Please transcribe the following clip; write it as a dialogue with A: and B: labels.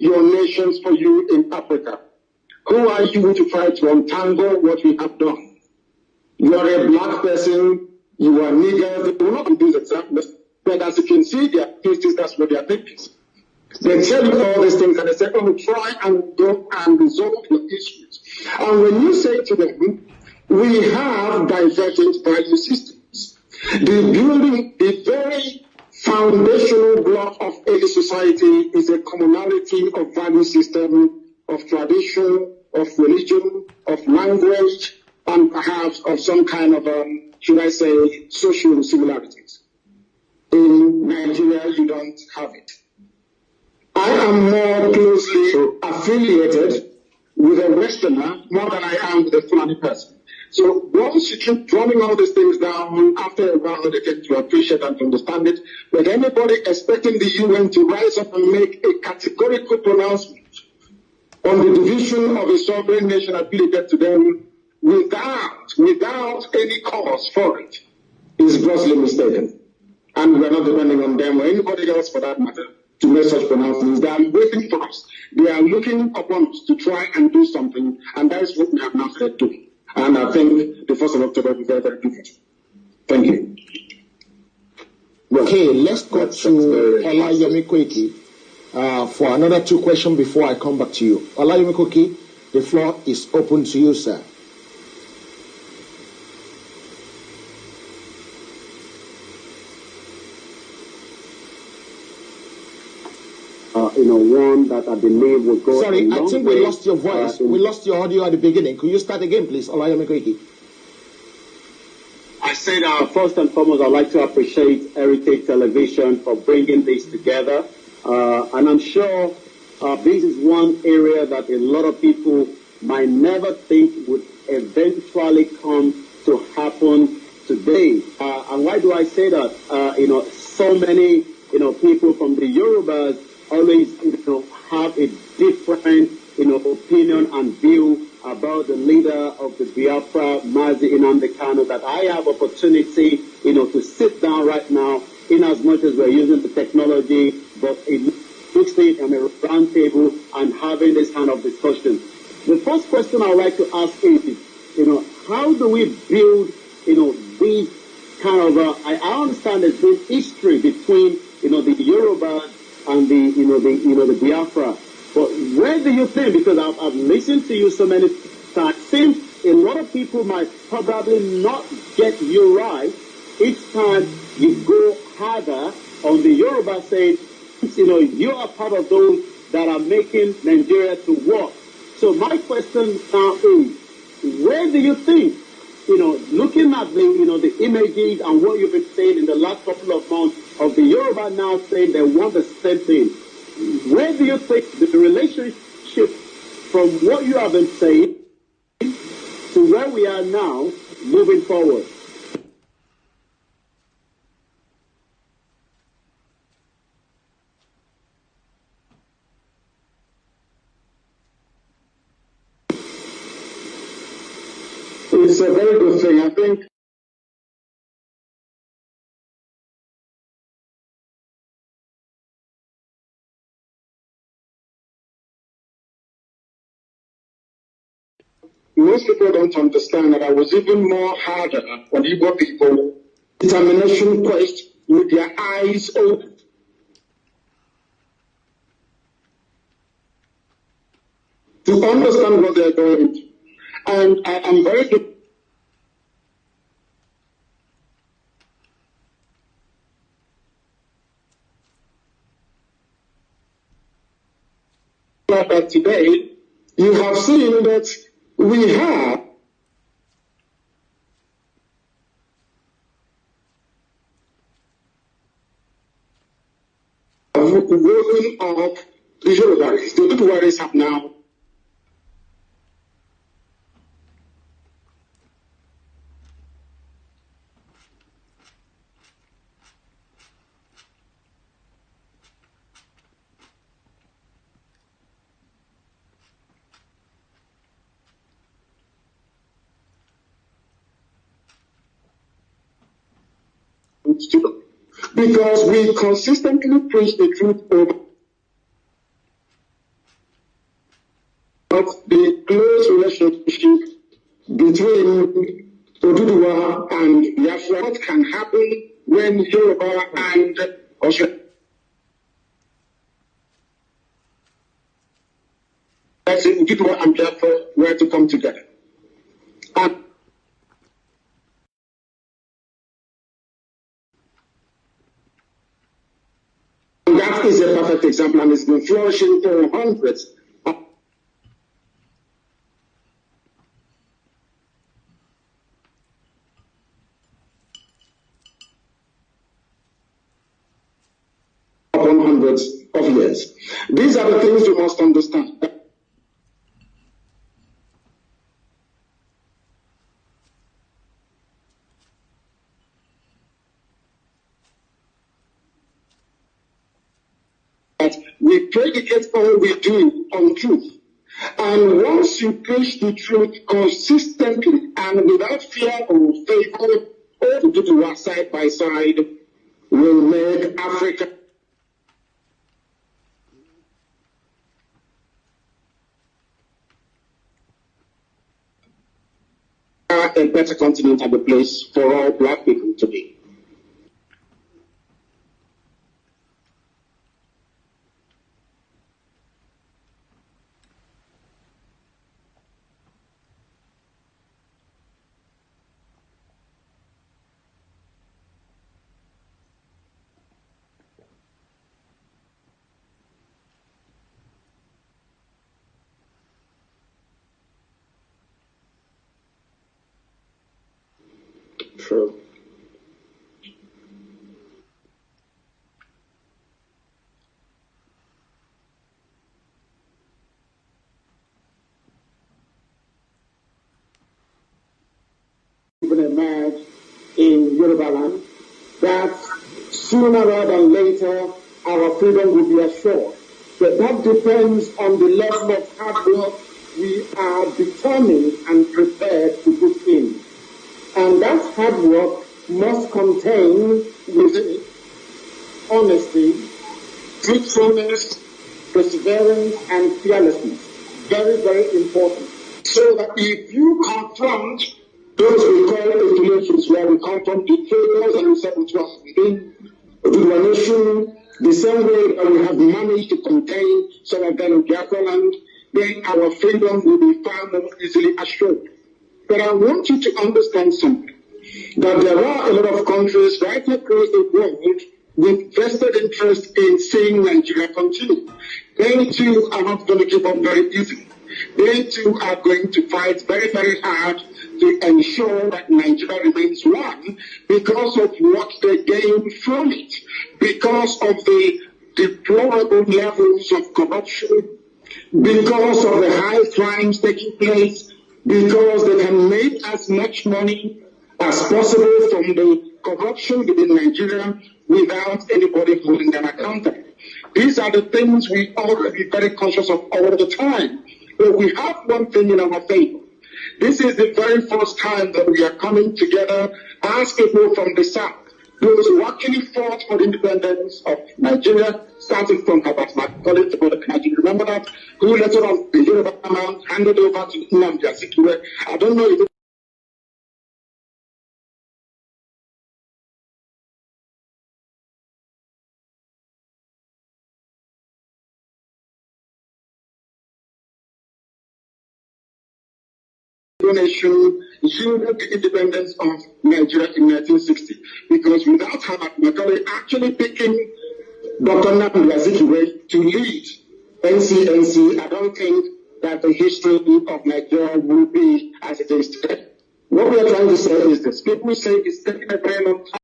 A: your nations for you in Africa? Who are you to try to untangle what we have done? You are a black person, you are nigger, they will not do this exactly, but as you can see, their faces, that's what they are thinking. They tell you all these things and they say, oh, try and go and resolve your issues. And when you say to them, we have divergent value systems, the very foundational block of any society is a commonality of value system, of tradition, of religion, of language, and perhaps of some kind of, should I say, social similarities. In Nigeria, you don't have it. I am more closely affiliated with a Westerner more than I am with a Fulani person. So once you keep drumming all these things down, after a while they get to appreciate and to understand it. But anybody expecting the UN to rise up and make a categorical pronouncement on the division of a sovereign nation affiliated to them without any cause for it is grossly mistaken. And we're not depending on them or anybody else for that matter to make such pronouncements. They are waiting for us. They are looking upon us to try and do something, and that is what we have now started doing. And I think the 1st of October will be very, very different. Thank you.
B: Well, okay, let's go to Olayomi Koiki for another 2 questions before I come back to you. Olayomi Koiki, the floor is open to you, sir.
C: One that I believe will go.
B: Sorry, I think we lost your voice. We lost your audio at the beginning. Could you start again, please, Olayomi Koiki?
C: I said, first and foremost, I'd like to appreciate Heritage Television for bringing this together. And I'm sure this is one area that a lot of people might never think would eventually come to happen today. And why do I say that? So many, people from the Yorubas always, have a different, opinion and view about the leader of the Biafra, Mazi Nnamdi Kanu, that I have opportunity, to sit down right now, in as much as we're using the technology, but sitting on a round table and having this kind of discussion. The first question I'd like to ask is, how do we build, these kind of, I understand there's been history between, the Yorubas and the Biafra. But where do you think, because I've listened to you so many times, seems a lot of people might probably not get you right each time you go harder on the Yoruba saying, you are part of those that are making Nigeria to work. So my question now is, where do you think, looking at the images and what you've been saying in the last couple of months of the Yoruba now saying they want the same thing, where do you think the relationship from what you have been saying to where we are now moving forward?
A: It's a very good thing. I think most people don't understand that I was even more harder on Igbo people. Determination quest with their eyes open. To understand what they're going through. And I am very good that today you have seen that we have woken up the Yorubas. The little worries have now because we consistently preach the truth over about the close relationship between Oduduwa and Biafra. What can happen when Yoruba and Australia Oduduwa and Biafra were to come together? And that is a perfect example, and it's been flourishing for hundreds upon hundreds of years. These are the things you must understand. We predicate all we do on truth. And once you preach the truth consistently and without fear or favor, all you do to side by side will make Africa a better continent and a place for all black people to be. True. Emerge in Yoruba land, that sooner rather than later our freedom will be assured. But that depends on the level of hard work we are determined and prepared to put in. And that hard work must contain within it honesty, truthfulness, perseverance, and fearlessness. Very, very important. So that if you confront those we call affiliations, where we come from, the failures and receptacles within the nation, the same way that we have managed to contain some of them in Biafra land, then our freedom will be far more easily assured. But I want you to understand something, that there are a lot of countries right across the world with vested interest in seeing Nigeria continue. They too are not going to give up very easily. They too are going to fight very, very hard to ensure that Nigeria remains one because of what they gain from it, because of the deplorable levels of corruption, because of the high crimes taking place, because they can make as much money as possible from the corruption within Nigeria without anybody holding them accountable. These are the things we ought to be very conscious of all the time. But we have one thing in our favor. This is the very first time that we are coming together as people from the South, those who actually fought for the independence of Nigeria, starting from Herbert Macaulay to go to Nigeria. Remember that? Who later on, the Yoruba man handed over to Nnamdi Azikiwe. I don't know if nation yielded the independence of Nigeria in 1960. Because without Herbert Macaulay actually picking Dr. Nnamdi Azikiwe to lead NCNC, I don't think that the history of Nigeria will be as it is today. What we are trying to say is this. People say it's taking a very long time.